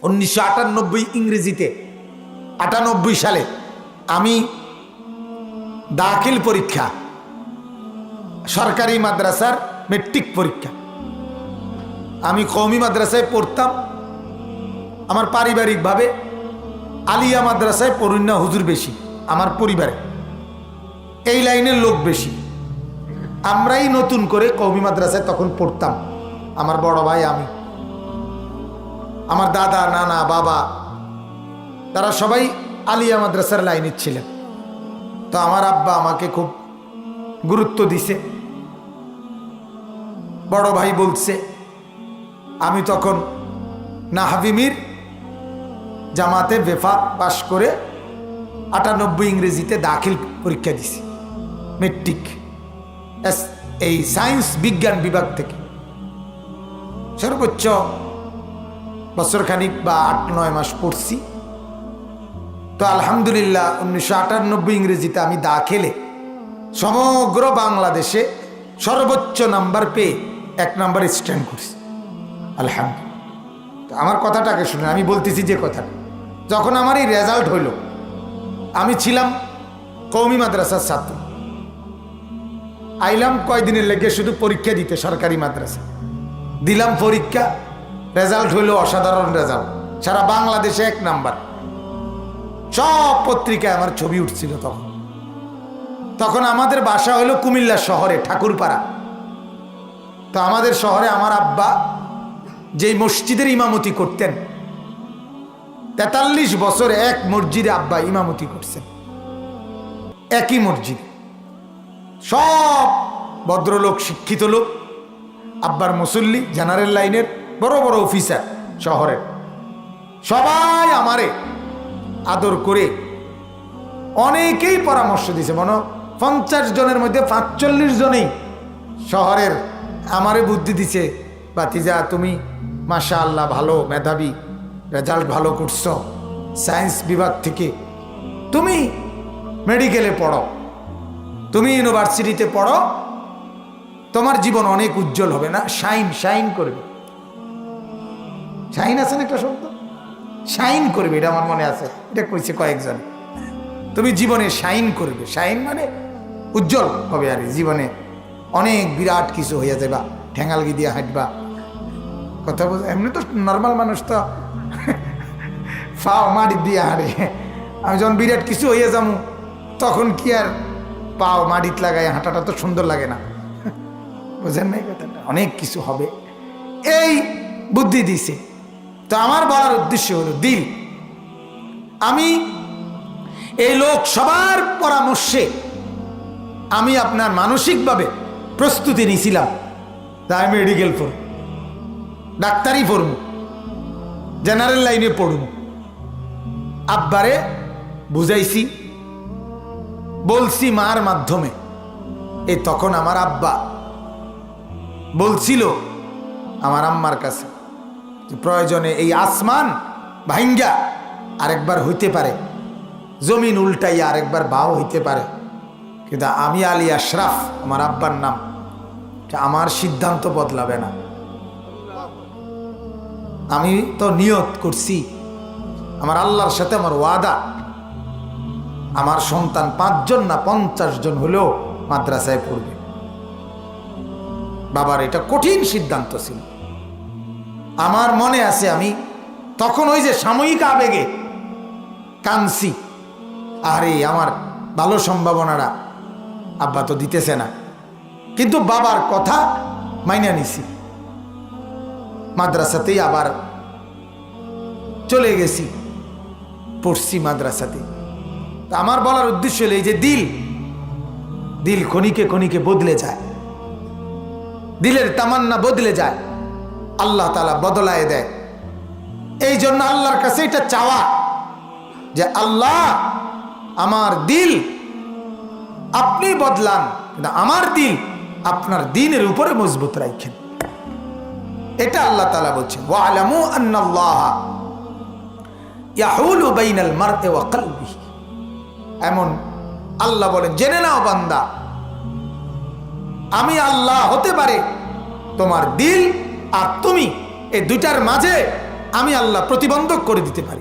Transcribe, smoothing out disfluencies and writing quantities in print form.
1998 ইংরেজিতে 98 সালে আমি দাখিল পরীক্ষা, সরকারি মাদ্রাসার মেট্রিক পরীক্ষা, আমি কওমি মাদ্রাসায় পড়তাম। আমার পারিবারিকভাবে আলিয়া মাদ্রাসায় পড়ুন না হুজুর বেশি, আমার পরিবারে এই লাইনের লোক বেশি। আমরাই নতুন করে কওমি মাদ্রাসায় তখন পড়তাম, আমার বড় ভাই, আমি, আমার দাদা, নানা, বাবা, তারা সবাই আলিয়া মাদ্রাসার লাইনের ছিলেন। তো আমার আব্বা আমাকে খুব গুরুত্ব দিছে। বড় ভাই বলছে, আমি তখন নাহাভিমির জামাতে বেফা পাশ করে 98 ইংরেজিতে দাখিল পরীক্ষা দিছি, মেট্রিক, এই সায়েন্স বিজ্ঞান বিভাগ থেকে। সর্বোচ্চ বছরখানিক বা 8-9 মাস পড়ছি। তো আলহামদুলিল্লাহ 1998 ইংরেজিতে আমি দাখিলে সমগ্র বাংলাদেশে সর্বোচ্চ নাম্বার পেয়ে 1 নাম্বার স্ট্যান্ড করছি, আলহামদুলিল্লাহ। আমার কথাটাকে শুনে আমি বলতেছি যে কথাটা, যখন আমার এই রেজাল্ট হইল, আমি ছিলাম কওমি মাদ্রাসার ছাত্র, আইলাম কয়দিনের লেগে শুধু পরীক্ষা দিতে সরকারি মাদ্রাসা, দিলাম পরীক্ষা, রেজাল্ট হইল অসাধারণ রেজাল্ট, সারা বাংলাদেশে 1 নাম্বার। সব পত্রিকায় আমার ছবি উঠছিল। তখন আমাদের বাসা হলো কুমিল্লা শহরে, ঠাকুরপাড়া। তো আমাদের শহরে আমার আব্বা যেই মসজিদের ইমামতি করতেন, 43 বছর এক মসজিদে আব্বা ইমামতি করছেন, একই মসজিদে। সব ভদ্রলোক, শিক্ষিত লোক, আব্বার মুসল্লি, জেনারেল লাইনের বড় বড় অফিসার শহরের, সবাই আমারে আদর করে অনেকেই পরামর্শ দিছে। মনে 50 জনের মধ্যে 45 জনেই শহরের আমারে বুদ্ধি দিছে, বাতিজা তুমি মাশাআল্লাহ ভালো মেধাবী, রেজাল্ট ভালো করছো, সায়েন্স বিভাগ থেকে তুমি মেডিকেলে পড়ো, তুমি ইউনিভার্সিটিতে পড়ো, তোমার জীবন অনেক উজ্জ্বল হবে, না শাইন শাইন করবে। শাইন আছে না একটা শব্দ, শাইন করবে, এটা আমার মনে আছে, এটা কইছে কয়েকজন। তুমি জীবনে শাইন করবে, শাইন মানে উজ্জ্বল হবে, আর জীবনে অনেক বিরাট কিছু হইয়া যাবা, ঠেঙ্গালগি দিয়ে হাঁটবা, কথা বল। এমনি তো নর্মাল মানুষ তো পাও মাটি দিয়ে হাঁটে, আমি যখন বিরাট কিছু হইয়া যাবো তখন কি আর পাও মাটিত লাগাই হাঁটাটা তো সুন্দর লাগে না, বুঝেন নাই কথাটা, অনেক কিছু হবে, এই বুদ্ধি দিছে। তো আমার বলার উদ্দেশ্য হলো দিল, আমি এই লোক সবার পরামর্শে আমি আপনার মানসিকভাবে প্রস্তুতি নিয়েছিলাম, তাই মেডিকেল পড়ব, ডাক্তারি পড়ব, জেনারেল লাইনে পড়ব। আব্বারে বুঝাইছি, বলছি মার মাধ্যমে। এই তখন আমার আব্বা বলছিল আমার আম্মার কাছে, প্রয়োজনে এই আসমান ভাঙ্গা আরেকবার হইতে পারে, জমিন উল্টাইয়া আরেকবার বাও হইতে পারে, কিন্তু আমি আলী আশরাফ, আমার আব্বার নাম, আমার সিদ্ধান্ত বদলাবে না। আমি তো নিয়ত করছি, আমার আল্লাহর সাথে আমার ওয়াদা, আমার সন্তান 5 জন না 50 জন হলেও মাদ্রাসায় পড়বে। বাবার এটা কঠিন সিদ্ধান্ত ছিল। আমার মনে আছে আমি তখন ওই যে সাময়িক আবেগে কাঁদছি, আরে আমার ভালো সম্ভাবনাটা আব্বা তো দিতেছে না, কিন্তু বাবার কথা মাইনা নিছি, মাদ্রাসাতেই আবার চলে গেছি, পড়ছি মাদ্রাসাতে। আমার বলার উদ্দেশ্য হলো এই যে দিল ক্ষণিকে ক্ষণিকে বদলে যায়, দিলের তামান্না বদলে যায়, আল্লাহ তাআলা বদলায় দেয়। এই জন্য আল্লাহর কাছে এটা চাওয়া যে আল্লাহ আমার দিল আপনি বদলান, কিন্তু আমার দিল আপনার দ্বীনের উপরে মজবুত রাখেন। এটা আল্লাহ তাআলা বলছেন, ওয়ালামু আন্নাল্লাহা ইয়াহুলু বাইনাল মারই ওয়া কলবিহি। এমন আল্লাহ বলেন, জেনে নাও বান্দা, আমি আল্লাহ হতে পারে তোমার দিল আর তুমি এই দুটার মাঝে আমি আল্লাহ প্রতিবন্ধক করে দিতে পারি।